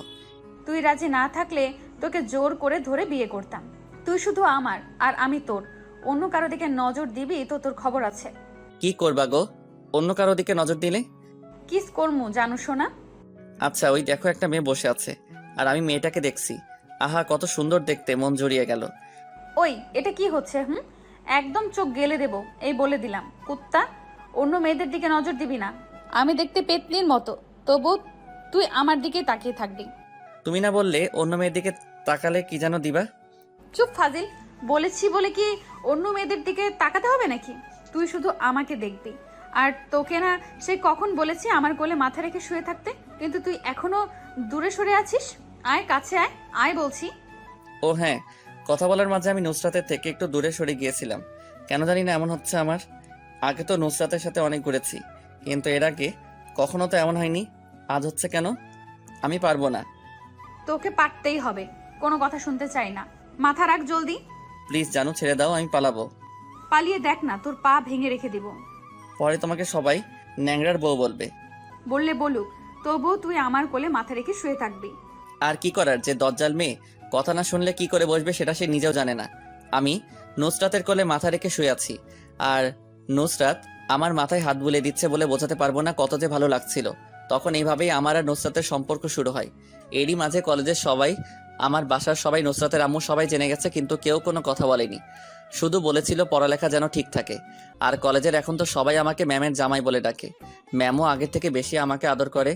তুই রাজি না থাকলে তোকে জোর করে ধরে বিয়ে করতাম। তুই শুধু আমার আর আমি তোর। অন্য কারো দিকে নজর দিবি তো তোর খবর আছে। কি করবা গো অন্য কারো দিকে নজর দিলে? কিস করমু জানো শোনা? আচ্ছা, ওই দেখো একটা মেয়ে বসে আছে, আর আমি মেয়েটাকে দেখছি। আহা কত সুন্দর দেখতে, মন জড়িয়ে গেল। ওই এটা কি হচ্ছে? একদম চোখ গেলে দেব, এই বলে দিলাম। কুত্তা, অন্য মেয়েদের দিকে নজর দিবি না। আমি দেখতে পেতনির মতো, তবু তুই আমার দিকে তাকিয়ে থাকবি। তুমি না বললে অন্য মেয়ের দিকে তাকালে কি যেন দিবা? চুপ ফাজিল, বলেছি বলে কি অন্য মেয়েদের দিকে তাকাতে হবে নাকি? তুই শুধু আমাকে দেখবি। আর তোকে না সে কখন বলেছি আমার কোলে মাথা রেখে শুয়ে থাকতে, কিন্তু তুই এখনো দূরে সরে আছিস। আয় কাছে আয়, আয় বলছি। ও হ্যাঁ, কথা বলার মাঝে আমি নুসরাতের থেকে একটু দূরে সরে গিয়েছিলাম। কেন জানি না এমন হচ্ছে আমার। আগে তো নুসরাতের সাথে অনেক ঘুরেছি, কিন্তু এর আগে কখনো তো এমন হয়নি, আজ হচ্ছে কেন? আমি পারবো না। তোকে পারতেই হবে, কোনো কথা শুনতে চাই না। মাথা রাখ জলদি। প্লিজ জানু, ছেড়ে দাও, আমি পালাবো। পালিয়ে দেখ না, তোর পা ভেঙে রেখে দিব। পরে তোমাকে সবাই ন্যাংরার বউ বলবে। বললে বলুক, তবুও তুই আমার কোলে মাথা রেখে শুয়ে থাকবি। আর কি করার, যে দজ্জাল মেয়ে কথা না শুনলে কি করে বসবে সেটা সে নিজেও জানে না। আমি নুসরাতের কোলে মাথা রেখে শুয়ে আছি, আর নুসরাত আমার মাথায় হাত বুলিয়ে দিচ্ছে বলে বোঝাতে পারবো না কত যে ভালো লাগছিল। তখন এইভাবেই আমার আর নুসরাতের সম্পর্ক শুরু হয়। এরই মাঝে কলেজের সবাই, আমার বাসার সবাই, নুসরাতের আম্মু সবাই জেনে গেছে, কিন্তু কেউ কোনো কথা বলেনি। শুধু বলেছিল পড়ালেখা যেন ঠিক থাকে। আর কলেজের এখন তো সবাই আমাকে ম্যামের জামাই বলে ডাকে। ম্যামও আগের থেকে বেশি আমাকে আদর করে,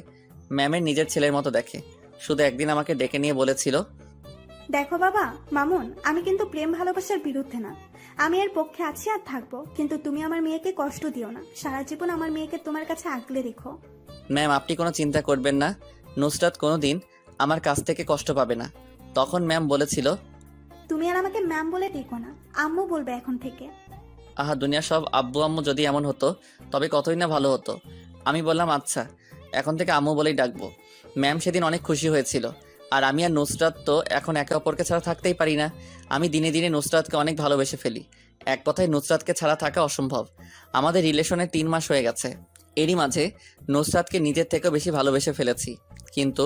ম্যামের নিজের ছেলের মতো দেখে। শুধু একদিন আমাকে ডেকে নিয়ে বলেছিল, দেখো বাবা মামুন, আমি কিন্তু প্রেম ভালোবাসার বিরুদ্ধে না, আমি এর পক্ষে আছি আর থাকবো, কিন্তু তুমি আমার মেয়েকে কষ্ট দিও না, সারা জীবন আমার মেয়েকে তোমার কাছে আগলে রেখো। ম্যাম আপনি কোনো চিন্তা করবেন না, নুসরাত কোনোদিন আমার কাছ থেকে কষ্ট পাবে না। তখন ম্যাম বলেছিল, তুমি আর আমাকে ম্যাম বলে ডেকো না, আম্মু বলবে এখন থেকে। আহা, দুনিয়া সব আব্বু আম্মু যদি এমন হতো তবে কতই না ভালো হতো। আমি বললাম আচ্ছা, এখন থেকে আম্মু বলেই ডাকবো। ম্যাম সেদিন অনেক খুশি হয়েছিল। আর আমি আর নুসরাত তো এখন একে অপরকে ছাড়া থাকতেই পারি না। আমি দিনে দিনে নুসরাতকে অনেক ভালোবেসে ফেলি। এক কথায় নুসরাতকে ছাড়া থাকা অসম্ভব। আমাদের রিলেশনে 3 মাস হয়ে গেছে। এরই মাঝে নুসরাতকে নিজের থেকেও বেশি ভালোবেসে ফেলেছি। কিন্তু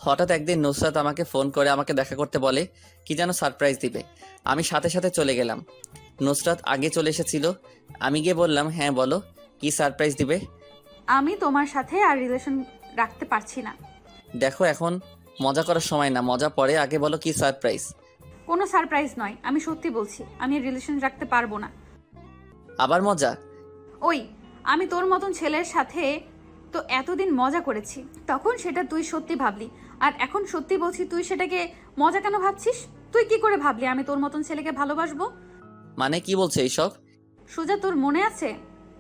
হঠাৎ একদিন নুসরাত আমাকে ফোন করে আমাকে দেখা করতে বলে, কি যেন সারপ্রাইজ দিবে। আমি সাথে সাথে চলে গেলাম। নুসরাত আগে চলে এসেছিল। আমি গিয়ে বললাম, হ্যাঁ বলো, কি সারপ্রাইজ দিবে? আমি তোমার সাথে আর রিলেশন রাখতে পারছি না। দেখো এখন মজা করার সময় না, মজা পরে, আগে বলো কি সারপ্রাইজ। কোনো সারপ্রাইজ নয়, আমি সত্যি বলছি, আমি রিলেশন রাখতে পারবো না। আবার মজা? ওই, আমি তোর মতন ছেলের সাথে তো এতদিন মজা করেছি, তখন সেটা তুই সত্যি ভাবলি, আর এখন সত্যি বলছি তুই সেটাকে মজা কেন ভাবছিস? তুই কি করে ভাবলি আমি তোর মতন ছেলেকে ভালোবাসবো? মানে কি বলছে এইসব? সুজা, তোর মনে আছে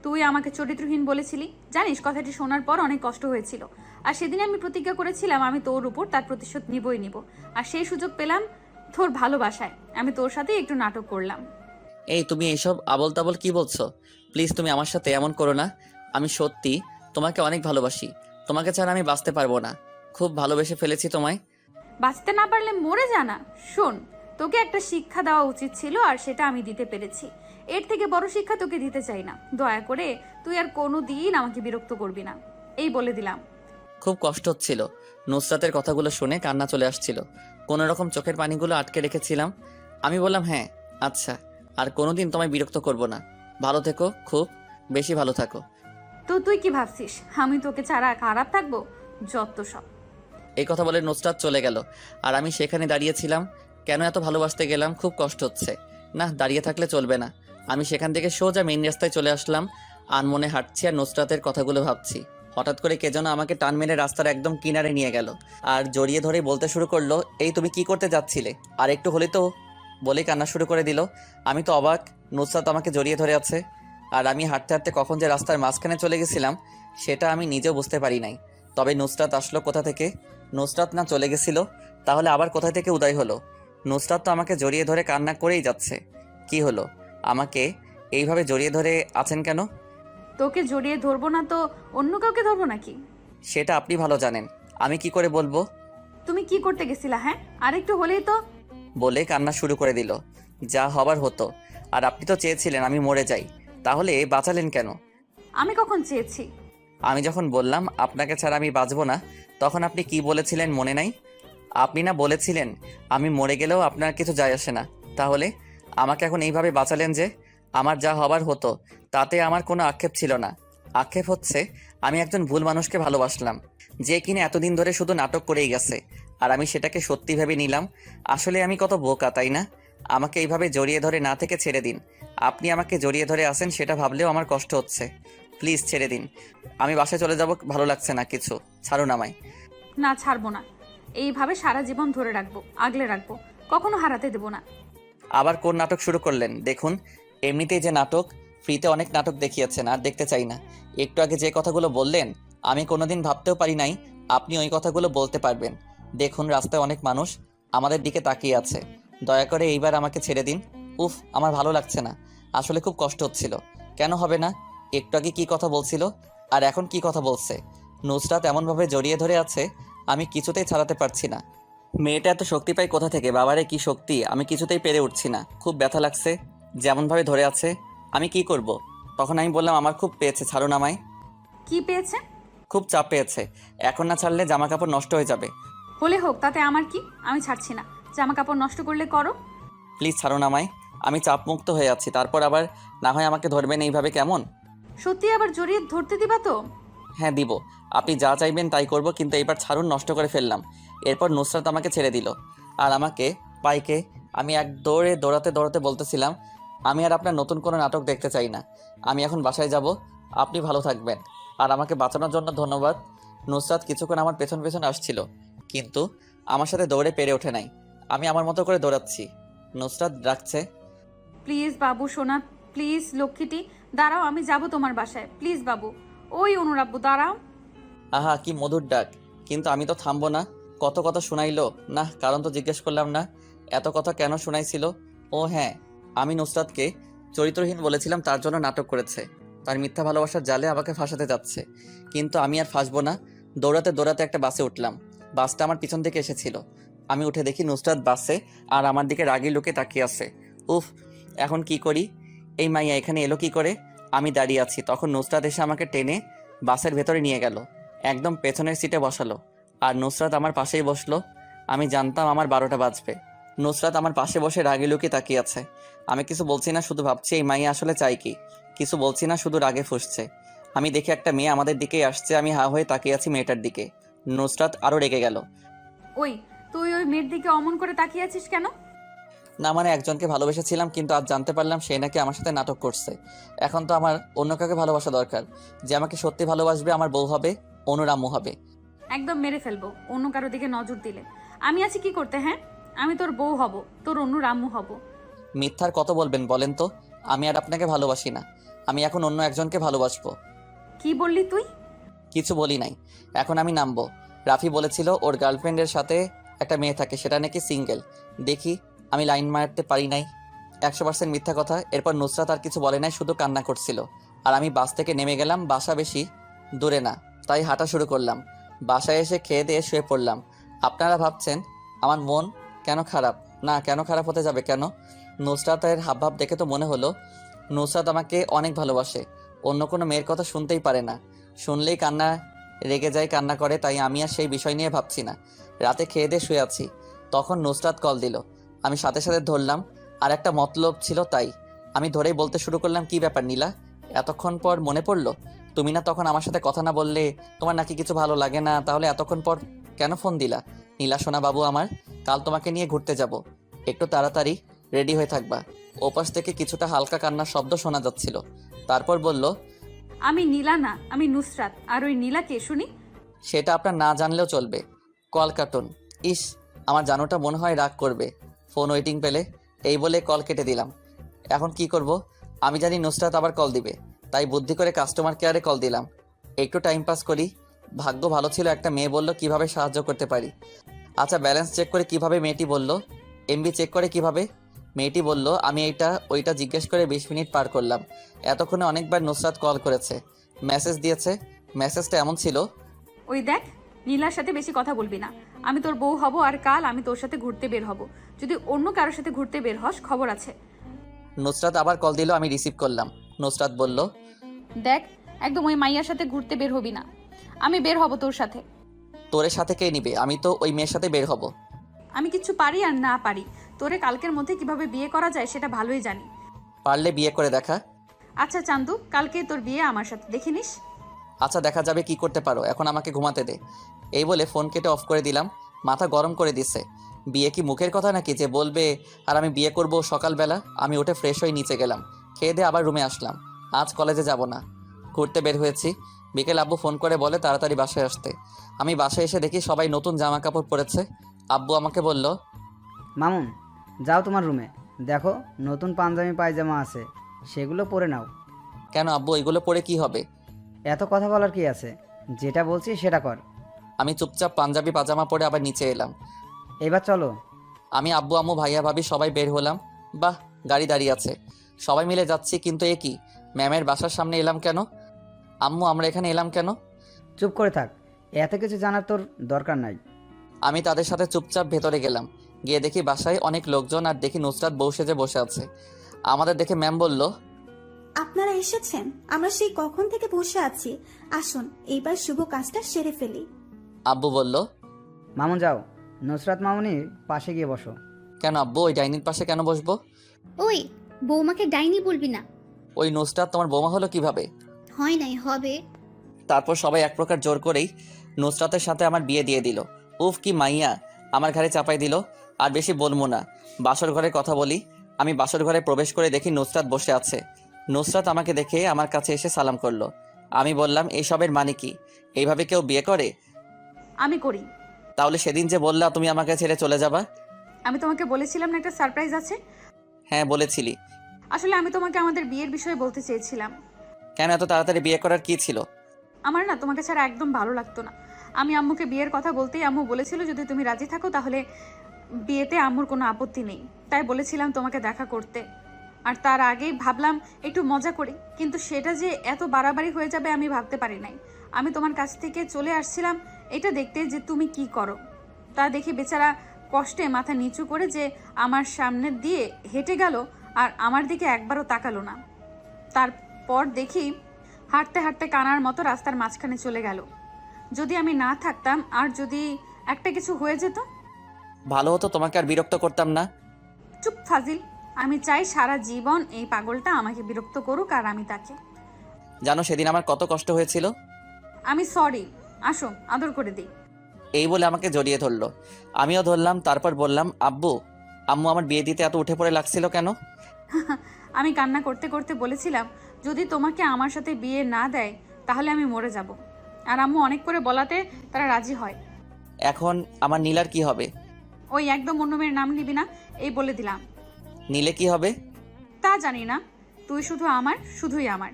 তুই আমাকে চরিত্রহীন বলেছিলি? জানিস, কথাটি শোনার পর অনেক কষ্ট হয়েছিল। আর সেদিন আমি প্রতিজ্ঞা করেছিলাম আমি তোর উপর তার প্রতিশোধ নিবই নিব। আর সেই সুযোগ পেলাম তোর ভালোবাসায়, আমি তোর সাথে একটু নাটক করলাম। এই তুমি এইসব আবল তাবল কি বলছো? প্লিজ তুমি আমার সাথে এমন করো না। আমি সত্যি তোমাকে অনেক ভালোবাসি। তোমাকে ছাড়া আমি বাঁচতে পারবো না। খুব ভালোবেসে ফেলেছি তোমায়। বাঁচতে না পারলে মরে জানা। শোন, তোকে একটা শিক্ষা দেওয়া উচিত ছিল, আর সেটা আমি দিতে পেরেছি। এর থেকে বড় শিক্ষা তোকে দিতে চাই না। দয়া করে তুই আর কোনো দিন আমাকে বিরক্ত করবি না, এই বলে দিলাম। খুব কষ্ট হচ্ছিল। নুসরাতের কথাগুলো শুনে কান্না চলে আসছিল। কোনো রকম চোখের পানিগুলো আটকে রেখেছিলাম। আমি বললাম, হ্যাঁ আচ্ছা, আর কোনোদিন তোমায় বিরক্ত করব না। ভালো থেকো, খুব বেশি ভালো থাকো। তো তুই কি ভাবছিস আমি তোকে ছাড়া খারাপ থাকবো? যত সব। এই কথা বলে নুসরাত চলে গেল। আর আমি সেখানে দাঁড়িয়েছিলাম। কেন এত ভালোবাসতে গেলাম, খুব কষ্ট হচ্ছে। না, দাঁড়িয়ে থাকলে চলবে না। আমি সেখান থেকে সোজা মেইন রাস্তায় চলে আসলাম। আনমনে হাঁটছি আর নুসরাতের কথাগুলো ভাবছি। হঠাৎ করে কে যেন আমাকে টান মেরে রাস্তার একদম কিনারে নিয়ে গেল আর জড়িয়ে ধরে বলতে শুরু করলো, এই তুমি কি করতে যাচ্ছিলে? আর একটু হলে তো, বলেই কান্না শুরু করে দিল। আমি তো অবাক, নুসরাত আমাকে জড়িয়ে ধরে আছে। আর আমি হাঁটতে হাঁটতে কখন যে রাস্তার মাঝখানে চলে গেছিলাম সেটা আমি নিজেও বুঝতে পারি নাই। তবে নুসরাত আসলো কোথা থেকে? নুসরাত না চলে গেছিল, তাহলে আবার কোথা থেকে উদয় হলো? নুসরাত তো আমাকে জড়িয়ে ধরে কান্না করেই যাচ্ছে। কি হলো? আমাকে এইভাবে জড়িয়ে ধরে আছেন কেন? তোকে জড়িয়ে ধরবো না তো অন্য কাউকে ধরবো নাকি? সেটা আপনি ভালো জানেন, আমি কি করে বলবো? তুমি কি করতে গেছিলা? হ্যাঁ, আরেকটু হলেই তো। বলে কান্না শুরু করে দিল। যা হবার হতো। আর আপনি তো চেয়েছিলেন আমি মরে যাই, তাহলে বাঁচালেন কেন? আমি কখন চেয়েছি? আমি যখন বললাম আপনাকে ছাড়া আমি বাঁচবো না, তখন আপনি কি বলেছিলেন মনে নাই? আপনি না বলেছিলেন আমি মরে গেলেও আপনার কিছু যায় আসে না। তাহলে আমাকে এখন এইভাবে বাঁচালেন যে? আমার যা হবার হতো তাতে আমার কোনো আক্ষেপ ছিল না। আক্ষেপ হচ্ছে আমি একজন ভুল মানুষকে ভালোবাসলাম, যে কিনা এতদিন ধরে শুধু নাটক করেই গেছে, আর আমি সেটাকে সত্যি ভেবে নিলাম। আসলে আমি কত বোকা, তাই না? আমাকে এইভাবে জড়িয়ে ধরে না থেকে ছেড়ে দিন। আপনি আমাকে জড়িয়ে ধরে আসেন সেটা ভাবলেও আমার কষ্ট হচ্ছে। প্লিজ ছেড়ে দিন, আমি বাসায় চলে যাব, ভালো লাগছে না কিছু, ছাড়ুন আমায়। না, ছাড়বো না। এইভাবে সারা জীবন ধরে রাখবো, আগলে রাখবো, কখনো হারাতে দেবো না। আবার কোন নাটক শুরু করলেন? দেখুন, এমনিতেই যে নাটক, ফ্রিতে অনেক নাটক দেখিয়েছেন, আর দেখতে চাই না। একটু আগে যে কথাগুলো বললেন আমি কোনোদিন ভাবতেও পারি নাই আপনি ওই কথাগুলো বলতে পারবেন। দেখুন, রাস্তায় অনেক মানুষ আমাদের দিকে তাকিয়ে আছে। দয়া করে এইবার আমাকে ছেড়ে দিন। উফ, আমার ভালো লাগছে না, আসলে খুব কষ্ট হচ্ছিল। কেন হবে না? একটু আগে কি কথা বলছিল আর এখন কি কথা বলছে? নুসরাত এমনভাবে জড়িয়ে ধরে আছে আমি কিছুতেই ছাড়াতে পারছি না। মেয়েটা এত শক্তি পায় কোথা থেকে? বাবারে কি শক্তি! আমি কিছুতেই পেরে উঠছি না, খুব ব্যথা লাগছে। যেমনভাবে ধরে আছে আমি কি করব? তখন আমি বললাম আমার খুব পেয়েছে, ছাড়ুন আমায়। কি পেয়েছে? খুব চাপ পেয়েছে, এখন না ছাড়লে জামা কাপড় নষ্ট হয়ে যাবে। হলে হোক, তাতে আমার কি? আমি ছাড়ছি না। জামা কাপড় নষ্ট করলে করো। প্লিজ ছাড়ুন আমায়, আমি চাপমুক্ত হয়ে আছি। তারপর আবার না হয় আমাকে ধরবেন এইভাবে, কেমন? সত্যি আবার জড়িয়ে ধরতে দিবা তো? হ্যাঁ দিব, আপনি যা চাইবেন তাই করব, কিন্তু এইবার ছাড়ুন, নষ্ট করে ফেললাম। এরপর নুসরাত আমাকে ছেড়ে দিল আর আমাকে পাইকে আমি এক দৌড়ে দৌড়াতে দৌড়াতে বলতেছিলাম, আমি আর আপনার নতুন কোনো নাটক দেখতে চাই না, আমি এখন বাসায় যাব, আপনি ভালো থাকবেন। আর আমাকে বাঁচানোর জন্য ধন্যবাদ। নুসরাত কিছুক্ষণ আমার পেছন পেছন আসছিল, কিন্তু আমার সাথে দৌড়ে পেরে ওঠে নাই। আমি আমার মতো করে দৌড়াচ্ছি, নুসরাত ডাকছে, প্লিজ বাবু সোনা, প্লিজ লক্ষ্মীটি, দাঁড়াও, আমি যাব তোমার বাসায়। প্লিজ বাবু, ওই অনুরাব্বু দাঁড়াও। আহা কি মধুর ডাক, কিন্তু আমি তো থামবো না। কত কথা শুনাইলো না, কারণ তো জিজ্ঞেস করলাম না এত কথা কেন শুনাইছিল। ও হ্যাঁ, আমি নুসরাতকে চরিত্রহীন বলেছিলাম, তার জন্য নাটক করেছে। তার মিথ্যা ভালোবাসার জালে আমাকে ফাঁসাতে যাচ্ছে, কিন্তু আমি আর ফাঁসবো না। দৌড়াতে দৌড়াতে একটা বাসে উঠলাম। বাসটা আমার পিছন থেকে এসেছিল। আমি উঠে দেখি নুসরাত বাসে আর আমার দিকে রাগি লুকে তাকিয়ে আছে। উফ, এখন কি করি? এই মাইয়া এখানে এলো কি করে? আমি দাঁড়িয়ে আছি, তখন নুসরাত এসে আমাকে টেনে বাসের ভেতরে নিয়ে গেল, একদম পেছনের সিটে বসালো। আর নুসরাত আমার পাশেই বসলো। আমি জানতাম আমার 12টা বাজবে। নুসরাত আমার পাশে বসে রাগে লুকিয়ে তাকিয়ে আছে। আমি কিছু বলছি না, শুধু ভাবছি এই মাইয়া আসলে চাই কি। কিছু বলছি না, শুধু রাগে ফুঁসছে। আমি দেখি একটা মেয়ে আমাদের দিকেই আসছে, আমি হা হয়ে তাকিয়ে আছি মেয়েটার দিকে। নুসরাত আরও রেগে গেল। ওই, তুই ওই মেয়ের দিকে অমন করে তাকিয়ে আছিস কেন? না মানে একজনকে ভালোবেসেছিলাম, কিন্তু আজ জানতে পারলাম সে নাকি আমার সাথে নাটক করছে। এখন তো আমার অন্য কাউকে ভালোবাসা দরকার, যে আমাকে সত্যি ভালোবাসবে, আমার বউ হবে, অনুরাম্য হবে। একদম মেরে ফেলবো অন্য কারো দিকে নজর দিলে। আমি আছি কি করতে? হ্যাঁ, আমি তোর বউ হব, তোর অন্য রাম্মু হব। মিথ্যার কত বলবেন বলেন তো? আমি আর আপনাকে ভালোবাসি না, আমি এখন অন্য একজনকে ভালোবাসবো। কি বললি তুই? কিছু বলি নাই, এখন আমি নামবো। রাফি বলেছিল ওর গার্লফ্রেন্ডের সাথে একটা মেয়ে থাকে, সেটা নাকি সিঙ্গেল। দেখি আমি লাইন মারতে পারি নাই। 100% মিথ্যা কথা। এরপর নুসরাত আর কিছু বলে নাই, শুধু কান্না করছিল। আর আমি বাস থেকে নেমে গেলাম। বাসা বেশি দূরে না, তাই হাঁটা শুরু করলাম। বাসায় এসে খেয়ে দিয়ে শুয়ে পড়লাম। আপনারা ভাবছেন আমার মন কেন খারাপ? না, কেন খারাপ হতে যাবে কেন? নুসরাতের হাবভাব দেখে তো মনে হলো নুসরাত আমাকে অনেক ভালোবাসে, অন্য কোনো মেয়ের কথা শুনতেই পারে না। শুনলেই কান্না, রেগে যায়, কান্না করে। তাই আমি আর সেই বিষয় নিয়ে ভাবছি না। রাতে খেয়ে দিয়ে শুয়ে আছি, তখন নুসরাত কল দিল। আমি সাথে সাথে ধরলাম, আর একটা মতলব ছিল তাই। আমি ধরেই বলতে শুরু করলাম, কি ব্যাপার নীলা, এতক্ষণ পর মনে পড়লো? তুমি না তখন আমার সাথে কথা না বললে তোমার নাকি কিছু ভালো লাগে না, তাহলে এতক্ষণ পর কেন ফোন দিলা? নীলা সোনা বাবু আমার, কাল তোমাকে নিয়ে ঘুরতে যাব, একটু তাড়াতাড়ি রেডি হয়ে থাকবা। ওপাশ থেকে কিছুটা হালকা কান্নার শব্দ শোনা যাচ্ছিল। তারপর বলল, আমি নীলা না, আমি নুসরাত। আর ওই নীলা কে শুনি? সেটা আপনার না জানলেও চলবে। কল কাটুন। ইস, আমার জানোটা মনে হয় রাগ করবে ফোন ওয়েটিং পেলে। এই বলে কল কেটে দিলাম। এখন কি করব? আমি জানি নুসরাত আবার কল দিবে, তাই বুদ্ধি করে কাস্টমার কেয়ারে কল দিলাম। একটু টাইম পাস করি। ভাগ্য ভালো ছিল, একটা মেয়ে বলল কিভাবে সাহায্য করতে পারি। আচ্ছা, ব্যালেন্স চেক করে কিভাবে? মেয়েটি বলল। এমবি চেক করে কিভাবে? মেয়েটি বলল। আমি এইটা ওইটা জিজ্ঞেস করে 20 মিনিট পার করলাম। এতক্ষণে অনেকবার নুসরাত কল করেছে, মেসেজ দিয়েছে। মেসেজটা এমন ছিল, ওই দেখ, নীলার সাথে বেশি কথা বলবি না। আমি তোর বউ হব, আর কাল আমি তোর সাথে ঘুরতে বের হব। যদি অন্য কারোর সাথে ঘুরতে বের হস, খবর আছে। নুসরাত আবার কল দিল। আমি রিসিভ করলাম। নুসরাত বলল, দেখ, একদম ওই মাইয়ার সাথে ঘুরতে বের হবি না। আমি বের হব তোর সাথে। তোরে সাথে কে নিবে? আমি তো ওই মেয়ের সাথে বের হব। আমি কিছু পারি আর না পারি, তোরে কালকের মধ্যে কিভাবে বিয়ে করা যায় সেটা ভালোই জানি। পারলে বিয়ে করে দেখা। আচ্ছা চান্দু, কালকে তোর বিয়ে আমার সাথে, দেখে নিস। আচ্ছা, দেখা যাবে কি করতে পারো, এখন আমাকে ঘুমাতে দে। এই বলে ফোন কেটে অফ করে দিলাম। মাথা গরম করে দিছে। বিয়ে কি মুখের কথা নাকি যে বলবে আর আমি বিয়ে করব সকালবেলা? আমি উঠে ফ্রেশ হয়ে নিচে গেলাম, খেয়ে দিয়ে আবার রুমে আসলাম। আজ কলেজে যাব না, ঘুরতে বের হয়েছি। বিকেল আব্বু ফোন করে বলে তাড়াতাড়ি বাসায় আসতে। আমি বাসায় এসে দেখি সবাই নতুন জামা কাপড় পরেছে। আব্বু আমাকে বলল, মামুন, যাও তোমার রুমে, দেখো নতুন পাঞ্জাবি পায়জামা আছে, সেগুলো পরে নাও। কেন আব্বু, এগুলো পরে কি হবে? এত কথা বলার কি আছে, যেটা বলছি সেটা কর। আমি চুপচাপ পাঞ্জাবি পাজামা পরে আবার নিচে এলাম। এবার চলো। আমি আব্বু আম্মু ভাইয়া ভাবি সবাই বের হলাম। বাহ, গাড়ি দাঁড়িয়ে আছে, সবাই মিলে যাচ্ছি। কিন্তু এ কি, ম্যামের বাসার সামনে এলাম কেন? আম্মু, আমরা এখানে এলাম কেন? চুপ করে থাক, এত কিছু জানার তোর দরকার নাই। আমি তাদের সাথে চুপচাপ ভেতরে গেলাম। গিয়ে দেখি বাসায় অনেক লোকজন, আর দেখি নুসরাত বউ সেজে বসে আছে। আমাদের দেখে ম্যাম বলল, আপনারা এসেছেন? আমরা সেই কখন থেকে বসে আছি। আসুন এইবার শুভ কাজটা সেরে ফেলি। আব্বু বলল, মামুন যাও, নুসরাত মামুনির পাশে গিয়ে বসো। কেন আব্বু, ওই ডাইনির পাশে কেন বসবো? ওই বৌমাকে ডাইনি বলবি না। ওই নুসরাত তোমার বৌমা হলো কিভাবে? হয় নাই, হবে। তারপর সবাই এক প্রকার জোর করেই নুসরাতের সাথে আমার বিয়ে দিয়ে দিল। উফ কি মাইয়া, আমার ঘাড়ে চাপাই দিল। আর বেশি বলবো না, বাসর ঘরের কথা বলি। আমি বাসর ঘরে প্রবেশ করে দেখি নুসরাত বসে আছে। নুসরাত আমাকে দেখে আমার কাছে এসে সালাম করলো। আমি বললাম, এইসবের মানে কি? এইভাবে কেউ বিয়ে করে? আমি করি। তাহলে সেদিন যে বললা তুমি আমাকে ছেড়ে চলে যাবা? আমি তোমাকে বলেছিলাম না একটা সারপ্রাইজ আছে। হ্যাঁ বলেছিলি। আসলে আমি তোমাকে আমাদের বিয়ের বিষয়ে বলতে চেয়েছিলাম। কেন এত তাড়াতাড়ি বিয়ে করার কি ছিল? আমার না তোমাকে ছাড়া একদম ভালো লাগতো না। আমি আম্মুকে বিয়ের কথা বলতেই আম্মু বলেছিল যদি তুমি রাজি থাকো তাহলে বিয়েতে আম্মুর কোনো আপত্তি নেই। তাই বলেছিলাম তোমাকে দেখা করতে। আর তার আগেই ভাবলাম একটু মজা করি, কিন্তু সেটা যে এত বাড়াবাড়ি হয়ে যাবে আমি ভাবতে পারি নাই। আমি তোমার কাছ থেকে চলে আসছিলাম এটা দেখতে যে তুমি কি করো। তা দেখি বেচারা কষ্টে মাথা নিচু করে যে আমার সামনে দিয়ে হেঁটে গেল, আর আমার দিকে একবারও তাকালো না। তারপর দেখি হাঁটতে হাঁটতে কানার মতো রাস্তার মাঝখানে চলে গেল। যদি আমি না থাকতাম আর যদি একটা কিছু হয়ে যেত? ভালো হতো, তোমাকে আর বিরক্ত করতাম না। চুপ ফাজিল, আমি চাই সারা জীবন এই পাগলটা আমাকে বিরক্ত করুক আর আমি তাকে। জানো সেদিন আমার কত কষ্ট হয়েছিল। আমি সরি, আসো আদর করে দিই। এই বলে আমাকে জড়িয়ে ধরলো। আমিও ধরলাম। তারপর বললাম, আব্বু আম্মু আমার বিয়ে দিতে এত উঠে পড়ে লাগছিল কেন? আমি কান্না করতে করতে বলেছিলাম যদি তোমাকে আমার সাথে বিয়ে না দেয় তাহলে আমি মরে যাব। আর আম্মু অনেক করে বলাতে তারা রাজি হয়। এখন আমার নীলার কি হবে? ওই একদম অন্য মেয়ের নাম নিবি না, এই বলে দিলাম। নীলে কি হবে? তা জানি না, তুই শুধু আমার, শুধুই আমার।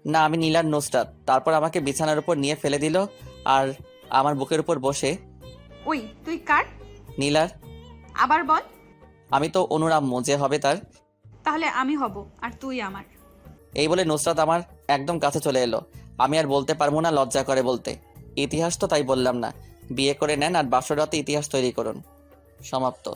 না, আমি নীলার নুসরাত। তারপর আমাকে বিছানার উপর নিয়ে ফেলে দিল আর আমার বুকের উপর বসে, ওই তুই কার? নীলার। আবার বল। আমি তো অনুর আম্মু, যে হবে তার। তাহলে আমি হব আর তুই আমার। এই বলে নুসরাত আমার একদম কাছে চলে এলো। আমি আর বলতে পারবো না, লজ্জা করে বলতে। ইতিহাস তো তাই বললাম না। বিয়ে করে নেন আর বাসর রাতে ইতিহাস তৈরি করুন। সমাপ্ত।